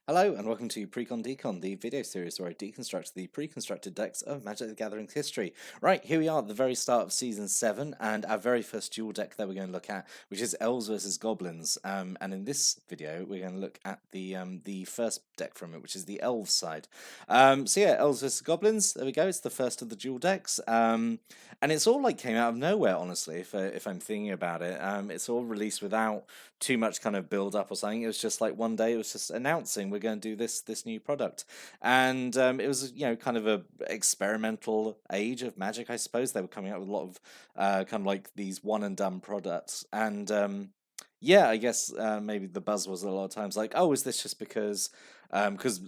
Hello and welcome to Precon Decon, the video series where I deconstruct the pre-constructed decks of Magic the Gathering's history. Right, here we are at the very start of Season 7, and our very first duel deck that we're going to look at, which is Elves versus Goblins. And in this video, we're going to look at the first deck from it, which is the Elves side. So yeah, Elves versus Goblins, there we go, it's the first of the duel decks. And it's all like came out of nowhere, honestly, if I'm thinking about it. It's all released without too much kind of build up or something. It was just like one day it was just announcing we're going to do this new product, and it was kind of a experimental age of Magic, I suppose. They were coming out with a lot of kind of like these one and done products, and yeah, I guess maybe the buzz was a lot of times like, oh, is this just because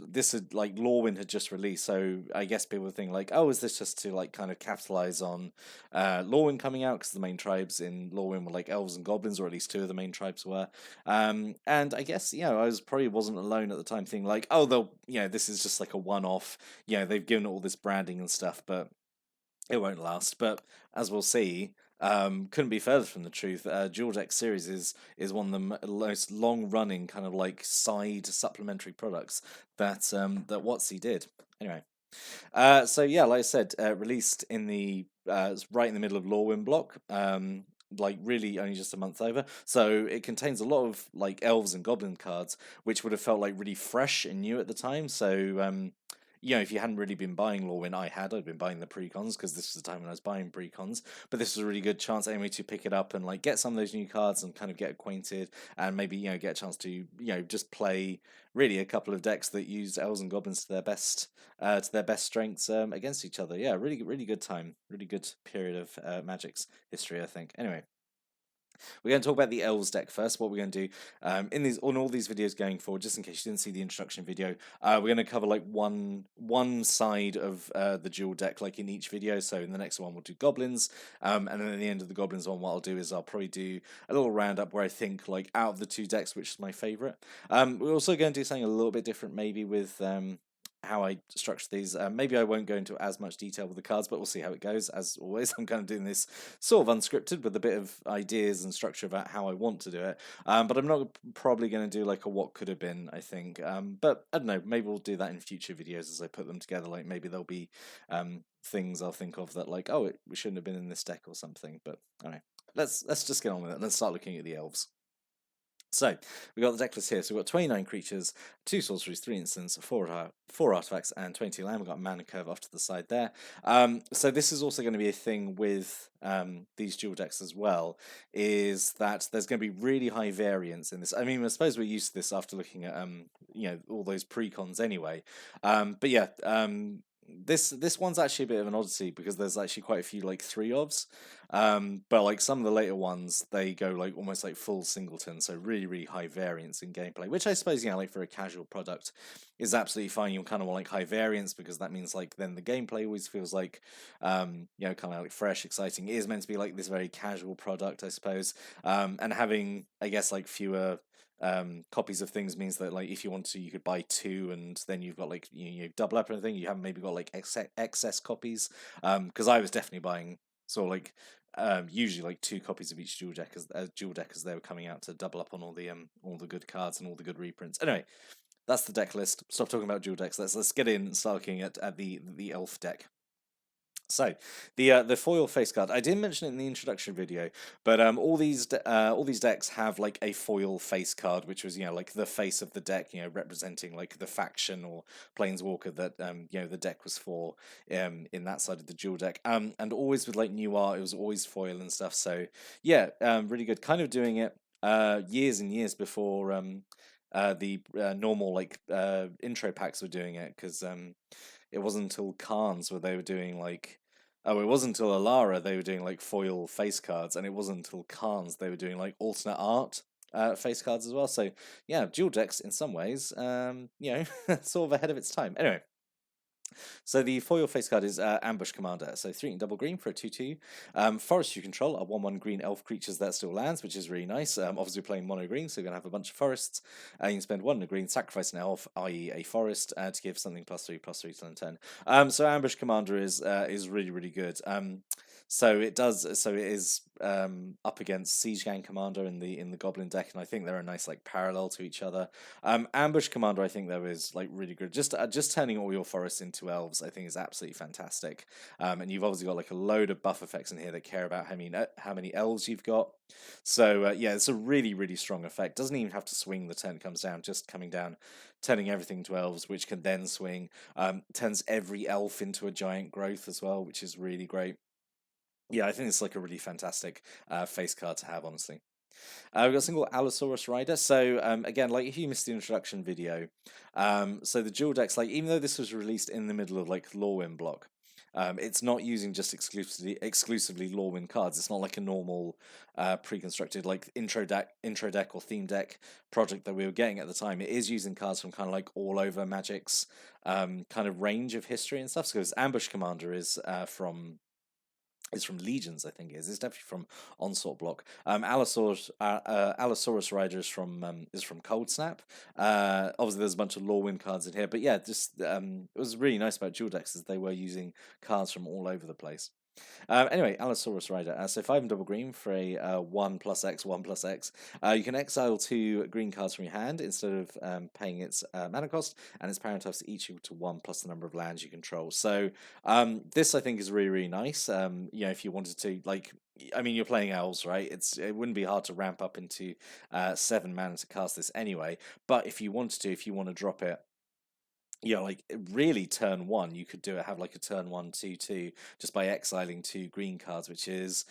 this had like Lorwyn had just released, so I guess people would think like, oh, is this just to like kind of capitalize on Lorwyn coming out, because the main tribes in Lorwyn were like Elves and Goblins, or at least two of the main tribes were. And I guess I was probably wasn't alone at the time, thinking like, oh, they'll this is just like a one-off. They've given it all this branding and stuff, but it won't last. But as we'll see, couldn't be further from the truth. Dual Deck series is one of the most long running kind of like side supplementary products that WotC did. Anyway, so yeah, like I said, released in the right in the middle of Lorwyn block. Like really only just a month over, so it contains a lot of like elves and goblin cards, which would have felt like really fresh and new at the time. So if you hadn't really been buying Lorwyn, I'd been buying the precons, because this was the time when I was buying precons. But this was a really good chance anyway to pick it up and like get some of those new cards and kind of get acquainted, and maybe get a chance to just play really a couple of decks that use elves and goblins to their best strengths against each other. Yeah, really good time, really good period of Magic's history, I think. Anyway, we're going to talk about the Elves deck first. What we're going to do on all these videos going forward, just in case you didn't see the introduction video, we're going to cover like one side of the dual deck, like in each video. So in the next one, we'll do Goblins, and then at the end of the Goblins one, what I'll do is I'll probably do a little roundup where I think like out of the two decks, which is my favorite. We're also going to do something a little bit different, maybe with how I structure these. Maybe I won't go into as much detail with the cards, but we'll see how it goes. As always, I'm kind of doing this sort of unscripted with a bit of ideas and structure about how I want to do it. But I'm not probably going to do like a what could have been, I think. But I don't know, maybe we'll do that in future videos as I put them together. Like maybe there'll be things I'll think of that like, oh, we shouldn't have been in this deck or something. But I don't know. Let's just get on with it. Let's start looking at the elves. So, we got the deck list here. So, we've got 29 creatures, 2 sorceries, 3 instants, 4 artifacts, and 20 land. We've got a mana curve off to the side there. So, this is also going to be a thing with these dual decks as well, is that there's going to be really high variance in this. I mean, I suppose we're used to this after looking at all those precons anyway. But yeah, this one's actually a bit of an oddity, because there's actually quite a few like 3 ofs, but like some of the later ones, they go like almost like full singleton, so really high variance in gameplay, which I suppose like for a casual product is absolutely fine. You kind of want like high variance, because that means like then the gameplay always feels like kind of like fresh, exciting. It is meant to be like this very casual product, I suppose, and having, I guess, like fewer copies of things means that like if you want to, you could buy 2, and then you've got like you double up and everything. You haven't maybe got like excess copies, because I was definitely buying sort of like usually like 2 copies of each dual deck as they were coming out, to double up on all the good cards and all the good reprints. Anyway, that's the deck list. Stop talking about dual decks. Let's get in and start looking at the elf deck. So, the foil face card, I didn't mention it in the introduction video, but all these decks have like a foil face card, which was like the face of the deck, representing like the faction or planeswalker that the deck was for, in that side of the dual deck, and always with like new art, it was always foil and stuff. So yeah, really good. Kind of doing it years and years before the normal like intro packs were doing it, because it wasn't until Khans where they were doing like, oh, it wasn't until Alara they were doing like foil face cards, and it wasn't until Khans they were doing like alternate art face cards as well. So yeah, dual decks in some ways, sort of ahead of its time. Anyway. So the foil face card is Ambush Commander. So 3 and double green for a 2/2. Forest you control are 1/1 green elf creatures that still lands, which is really nice. Obviously we're playing mono green, so we're gonna have a bunch of forests. You can spend 1 in a green, sacrifice an elf, i.e. a forest, to give something +3/+3 till turn. So Ambush Commander is really good. So it does. So it is up against Siege Gang Commander in the Goblin deck, and I think they're a nice like parallel to each other. Ambush Commander, I think though is like really good. Just turning all your forests into elves, I think is absolutely fantastic. And you've obviously got like a load of buff effects in here that care about how many elves you've got. So yeah, it's a really strong effect. Doesn't even have to swing the turn it comes down. Just coming down, turning everything to elves, which can then swing. Turns every elf into a giant growth as well, which is really great. Yeah, I think it's like a really fantastic face card to have, honestly. We've got a single Allosaurus Rider. So again, like if you missed the introduction video, so the Duel Decks, like even though this was released in the middle of like Lorwyn block, it's not using just exclusively Lorwyn cards. It's not like a normal pre-constructed like intro deck or theme deck project that we were getting at the time. It is using cards from kind of like all over Magic's kind of range of history and stuff. So Ambush Commander is from Legions, I think it is. It's definitely from Onslaught block. Allosaurus Rider is from Cold Snap. Obviously, there's a bunch of Lorwyn cards in here, but yeah, just it was really nice about Duel Decks is they were using cards from all over the place. Anyway, Allosaurus Rider. So 5 and double green for a 1+X, 1+X. You can exile 2 green cards from your hand instead of paying its mana cost, and its power types each equal to 1 plus the number of lands you control. So this I think is really nice. You know, if you wanted to like. I mean, you're playing elves, right? It wouldn't be hard to ramp up into 7 mana to cast this anyway. But if you wanted to, if you want to drop it, yeah, like really turn one, you could do it, have like a turn 1/2/2 just by exiling 2 green cards, which is,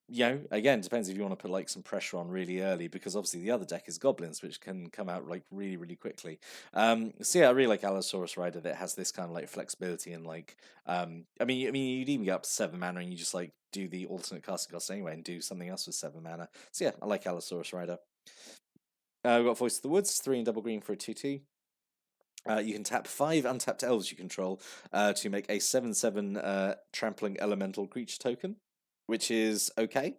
you know, again, depends if you want to put like some pressure on really early, because obviously the other deck is Goblins, which can come out like really quickly. So yeah, I really like Allosaurus Rider that has this kind of like flexibility and like, I mean, you'd even get up to 7 mana and you just like do the alternate casting cost anyway and do something else with 7 mana. So yeah, I like Allosaurus Rider. We've got Voice of the Woods, 3 and double green for a 2/2. You can tap 5 untapped elves you control to make a 7/7 trampling elemental creature token, which is okay.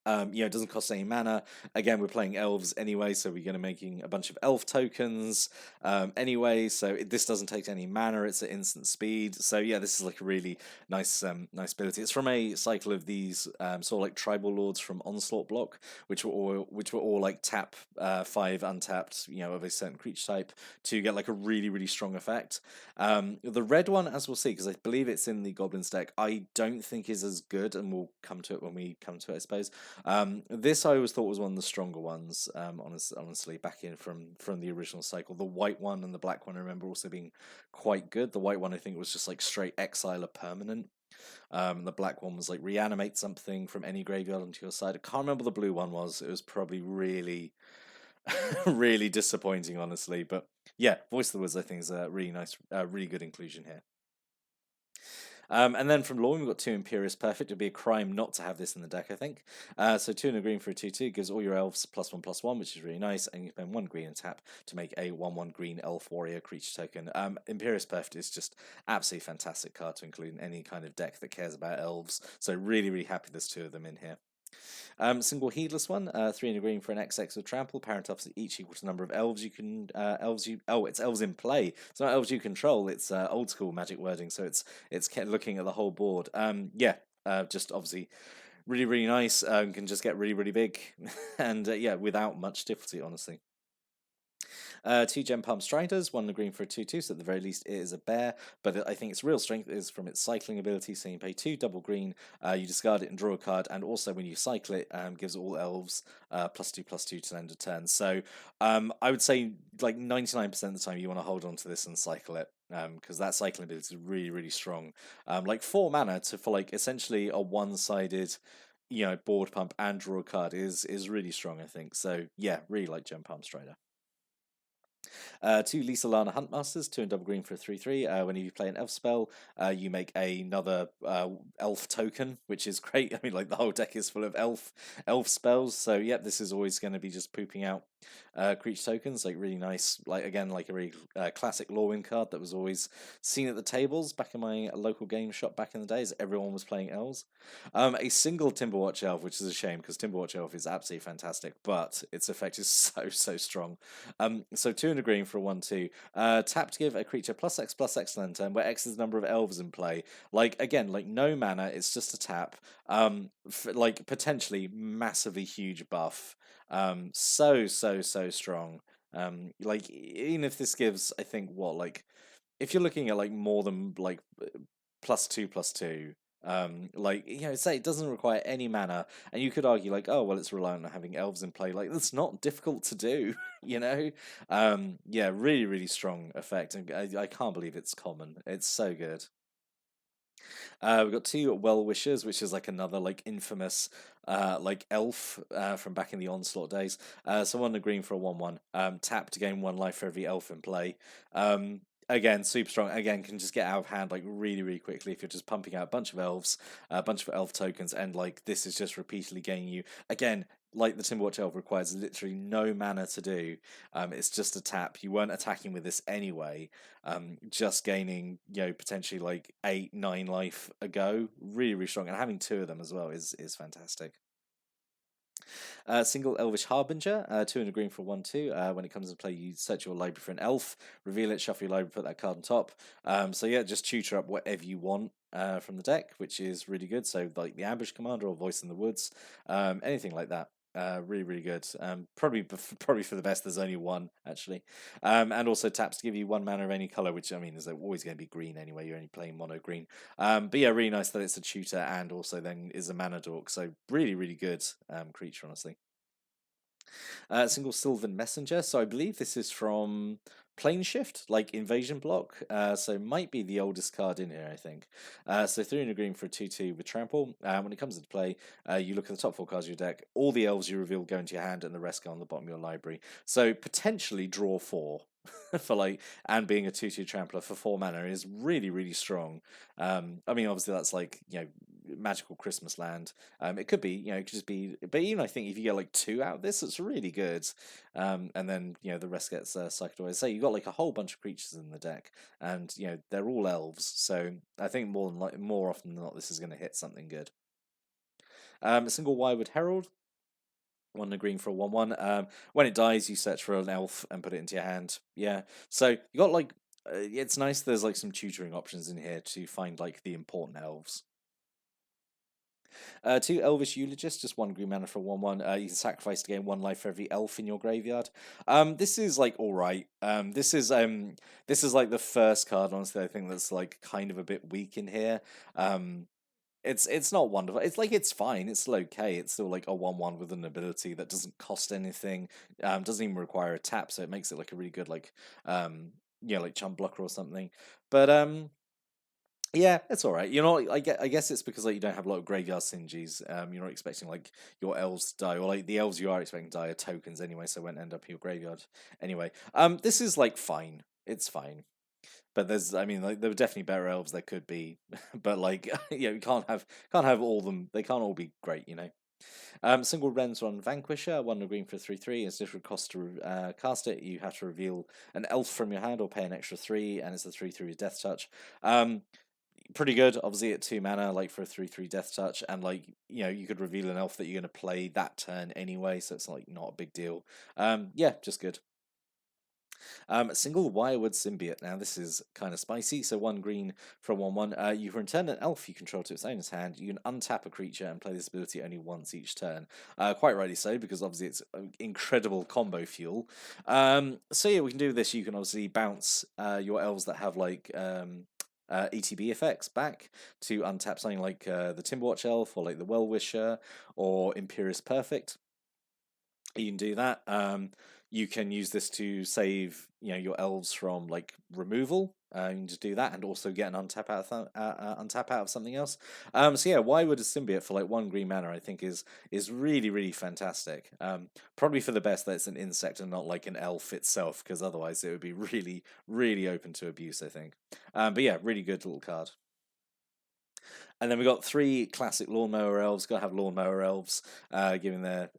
You know, it doesn't cost any mana. Again, we're playing elves anyway, so we're going to making a bunch of elf tokens anyway. So this doesn't take any mana. It's at instant speed. So yeah, this is like a really nice ability. It's from a cycle of these sort of like tribal lords from Onslaught block, which were all like tap 5 untapped, you know, of a certain creature type to get like a really strong effect. The red one, as we'll see, because I believe it's in the Goblins deck, I don't think is as good, and we'll come to it when we come to it, I suppose. This I always thought was one of the stronger ones, honestly, back in from the original cycle. The white one and the black one I remember also being quite good. The white one I think was just like straight exile a permanent. The black one was like reanimate something from any graveyard onto your side. I can't remember what the blue one was. It was probably really really disappointing, honestly. But yeah, Voice of the Woods I think is a really nice, really good inclusion here. And then from Lorwyn, we've got 2 Imperious Perfect. It'd be a crime not to have this in the deck, I think. So 2 and a green for a 2/2 gives all your elves +1/+1, which is really nice. And you spend 1 green and tap to make a 1/1 green elf warrior creature token. Imperious Perfect is just absolutely fantastic card to include in any kind of deck that cares about elves. So really happy there's 2 of them in here. Single heedless one, 3 and a green for an XX with trample. Parent tops each equal to the number of elves you can. It's elves in play. It's not elves you control. It's old school Magic wording. So it's kept looking at the whole board. Yeah, just obviously really nice. Can just get really big, and yeah, without much difficulty, honestly. 2 Gem Palm Striders, 1 green for a 2/2, so at the very least it is a bear, but I think its real strength is from its cycling ability, so you pay 2 double green, you discard it and draw a card, and also when you cycle it, gives all elves +2/+2 to end a turn. So I would say like 99% of the time you want to hold on to this and cycle it, because that cycling ability is really strong. Like 4 mana for like essentially a one-sided, you know, board pump and draw a card is really strong, I think. So yeah, really like Gem Palm Strider. 2 Lisa Lana Huntmasters, 2 and double green for a 3/3. Whenever you play an elf spell, you make another elf token, which is great. I mean, like the whole deck is full of elf spells, so yep, this is always going to be just pooping out Creature tokens, like really nice, like again, like a really classic Lorwyn card that was always seen at the tables back in my local game shop back in the days. Everyone was playing elves. A single Timberwatch elf, which is a shame because Timberwatch elf is absolutely fantastic, but its effect is so strong. So 2 and a green for a 1/2. Tap to give a creature +X land turn, where X is the number of elves in play. Like again, like no mana, it's just a tap. Like potentially massively huge buff. So strong. Like even if this gives, I think what like if you're looking at like more than like +2/+2. Like say it doesn't require any mana, and you could argue like, oh well, it's reliant on having elves in play. Like that's not difficult to do, you know. Yeah, really strong effect, and I can't believe it's common. It's so good. We've got 2 Well Wishers, which is like another like infamous like elf from back in the Onslaught days. So 1 green for a 1/1. Tap to gain 1 life for every elf in play. Again, super strong. Again, can just get out of hand like really quickly if you're just pumping out a bunch of elves, a bunch of elf tokens, and like this is just repeatedly gaining you. Again, like the Timberwatch Elf requires literally no mana to do. It's just a tap. You weren't attacking with this anyway. Just gaining, potentially like 8, 9 life a go. Really strong. And having 2 of them as well is fantastic. Single Elvish Harbinger, 2 and a green for 1/2. When it comes to play, you search your library for an elf, reveal it, shuffle your library, put that card on top. So yeah, just tutor up whatever you want from the deck, which is really good. So like the Ambush Commander or Voice in the Woods, anything like that. Really good. Probably for the best. There's only one actually, and also taps to give you 1 mana of any color, which I mean is always going to be green anyway. You're only playing mono green. But yeah, really nice that it's a tutor and also then is a mana dork. So really good creature, honestly. Single Sylvan Messenger. So I believe this is from Plane Shift, like Invasion Block. So might be the oldest card in here, I think. So 3 and a green for a 2/2 with Trample. When it comes into play, you look at the top 4 cards of your deck. All the elves you reveal go into your hand, and the rest go on the bottom of your library. So potentially draw 4. For like and being a 2/2 trampler for 4 mana is really strong. I mean obviously that's like magical Christmas land. It could be it could just be, but even I think if you get like 2 out of this, it's really good. And then the rest gets cycled away. So you got like a whole bunch of creatures in the deck, and they're all elves. So I think more often than not, this is going to hit something good. A single Wirewood Herald. 1 and a green for a 1/1. When it dies, you search for an elf and put it into your hand. Yeah. So you got like it's nice. There's like some tutoring options in here to find like the important elves. 2 Elvish Eulogist, just 1 green mana for 1/1. You can sacrifice to gain 1 life for every elf in your graveyard. This is like all right. This is like the first card, honestly. I think that's like kind of a bit weak in here. It's not wonderful. It's like it's fine. It's still okay. It's still like a 1/1 with an ability that doesn't cost anything. Doesn't even require a tap, so it makes it like a really good like like chump blocker or something. But yeah, it's all right. I guess it's because like you don't have a lot of graveyard synergies. You're not expecting like your elves to die, or like the elves you are expecting to die are tokens anyway, so it won't end up in your graveyard anyway. This is like fine. It's fine. But I mean, like there were definitely better elves there could be, but like you can't have all them. They can't all be great. Single Rensron Vanquisher, 1 green for 3/3. It's different cost to cast it. You have to reveal an elf from your hand or pay an extra 3, and it's a 3/3 with Death Touch. Pretty good, obviously at 2 mana, like for a 3/3 Death Touch, and like you could reveal an elf that you're going to play that turn anyway, so it's like not a big deal. Yeah, just good. Single Wirewood Symbiote. Now this is kind of spicy. So 1 green for a 1/1. You can return an elf you control to its owner's hand. You can untap a creature and play this ability only once each turn. Quite rightly so, because obviously it's incredible combo fuel. So yeah, we can do this. You can obviously bounce your elves that have like ETB effects back to untap something like the Timberwatch Elf or like the Well Wisher or Imperious Perfect. You can do that. You can use this to save your elves from like removal. You can just do that and also get an untap out of something else. So yeah, why would a symbiote for like 1 green mana I think is really fantastic. Probably for the best that it's an insect and not like an elf itself, because otherwise it would be really open to abuse, I think. But yeah, really good little card. And then we got 3 classic Lawnmower Elves. Got to have Lawnmower Elves, given their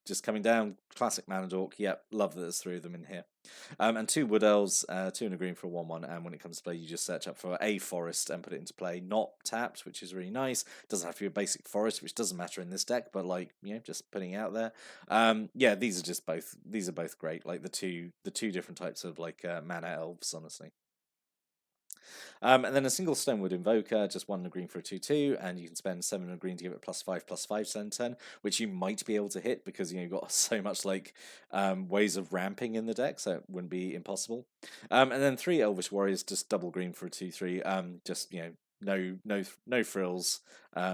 just coming down, classic mana dork. Yep, love that there's 3 of them in here. And 2 Wood Elves, 2 and a green for a 1/1. And when it comes to play, you just search up for a forest and put it into play, not tapped, which is really nice. Doesn't have to be a basic forest, which doesn't matter in this deck, but like, you know, just putting it out there. Yeah, these are both great. Like the two different types of like mana elves, honestly. And then a single Stonewood Invoker, just 1 and a green for a 2/2, and you can spend 7 and a green to give it +5/+5 turn, which you might be able to hit because you've got so much like ways of ramping in the deck, so it wouldn't be impossible. And then 3 Elvish Warriors, just double green for a 2/3, just no frills,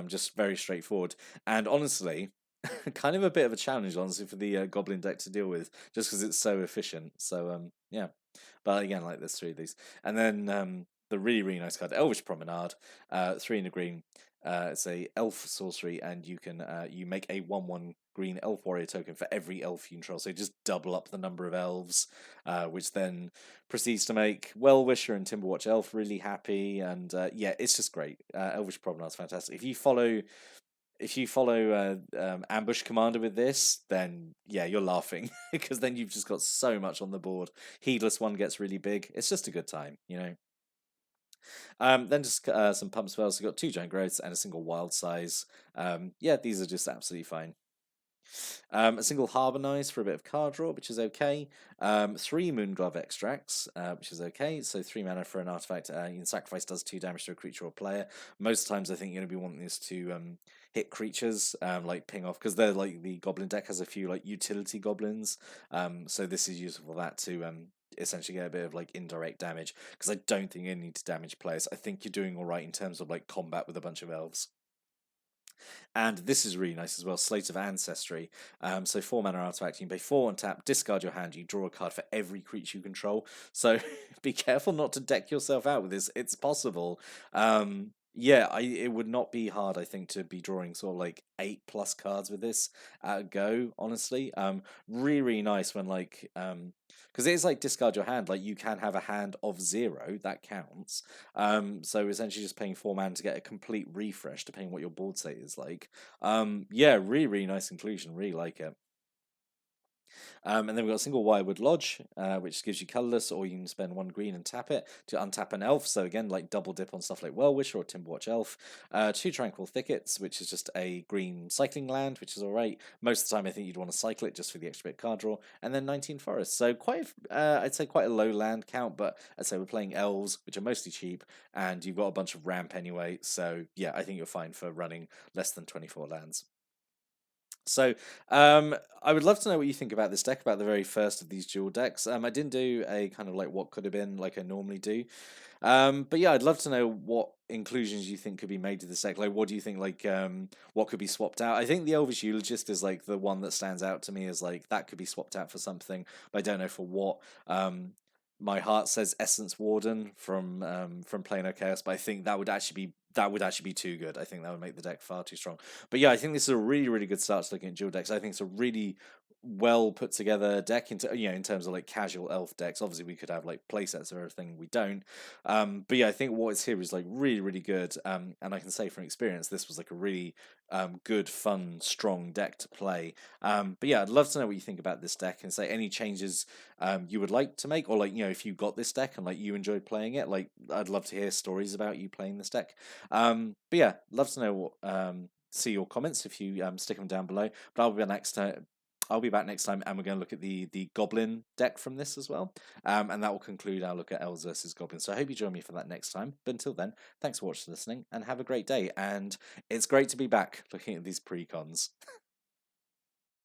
just very straightforward. And honestly, kind of a bit of a challenge, honestly, for the Goblin deck to deal with, just because it's so efficient. So yeah, but again, like there's 3 of these, and then the really nice card, Elvish Promenade, 3 and a green. It's a elf sorcery, and you can you make a 1/1 green elf warrior token for every elf you control. So just double up the number of elves, which then proceeds to make Well-Wisher and Timberwatch Elf really happy. And yeah, it's just great. Elvish Promenade is fantastic. If you follow Ambush Commander with this, then yeah, you're laughing because then you've just got so much on the board. Heedless One gets really big. It's just a good time, you know. Then just some pump spells. We've got 2 giant growths and a single wild size. Yeah, these are just absolutely fine. A single Harmonize for a bit of card draw, which is okay. 3 Moonglove Extracts, which is okay. So 3 mana for an artifact. You can sacrifice, does 2 damage to a creature or player. Most times I think you're going to be wanting this to hit creatures, like ping off, because they're like the Goblin deck has a few like utility goblins. So this is useful for that to essentially get a bit of like indirect damage, because I don't think you need to damage players. I think you're doing all right in terms of like combat with a bunch of elves. And this is really nice as well, Slate of Ancestry. So 4 mana artifact, you can pay 4 on tap, discard your hand, you draw a card for every creature you control. So be careful not to deck yourself out with this. It's possible. Yeah, it would not be hard, I think, to be drawing sort of like 8+ cards with this at a go, honestly. Really nice when like because it is like discard your hand, like you can have a hand of 0, that counts. So essentially just paying 4 mana to get a complete refresh, depending what your board state is like. Yeah, really nice inclusion, really like it. And then we've got a single Wirewood Lodge, which gives you colorless, or you can spend 1 green and tap it to untap an elf. So again, like double dip on stuff like Well-Wisher or Timberwatch Elf. 2 Tranquil Thickets, which is just a green cycling land, which is alright. Most of the time, I think you'd want to cycle it just for the extra bit card draw. And then 19 Forests. So I'd say quite a low land count, but I'd say we're playing Elves, which are mostly cheap, and you've got a bunch of ramp anyway. So yeah, I think you're fine for running less than 24 lands. So, I would love to know what you think about this deck, about the very first of these dual decks. I didn't do a kind of like what could have been like I normally do. But yeah, I'd love to know what inclusions you think could be made to this deck. Like, what do you think, like, what could be swapped out? I think the Elvish Eulogist is like the one that stands out to me as like that could be swapped out for something, but I don't know for what. My heart says Essence Warden from Planar Chaos, but I think that would actually be too good. I think that would make the deck far too strong. But yeah, I think this is a really good start to looking at dual decks. I think it's a really well put together deck in terms of like casual elf decks. Obviously we could have like playsets or everything, we don't. But yeah, I think what is here is like really good. And I can say from experience this was like a really good, fun, strong deck to play. But yeah, I'd love to know what you think about this deck, and say any changes you would like to make, or like, if you got this deck and like you enjoyed playing it. Like, I'd love to hear stories about you playing this deck. But yeah, love to know what see your comments if you stick them down below. But I'll be back next time. I'll be back next time, and we're going to look at the Goblin deck from this as well. And that will conclude our look at Elves versus Goblins. So I hope you join me for that next time. But until then, thanks for watching, listening, and have a great day. And it's great to be back looking at these precons.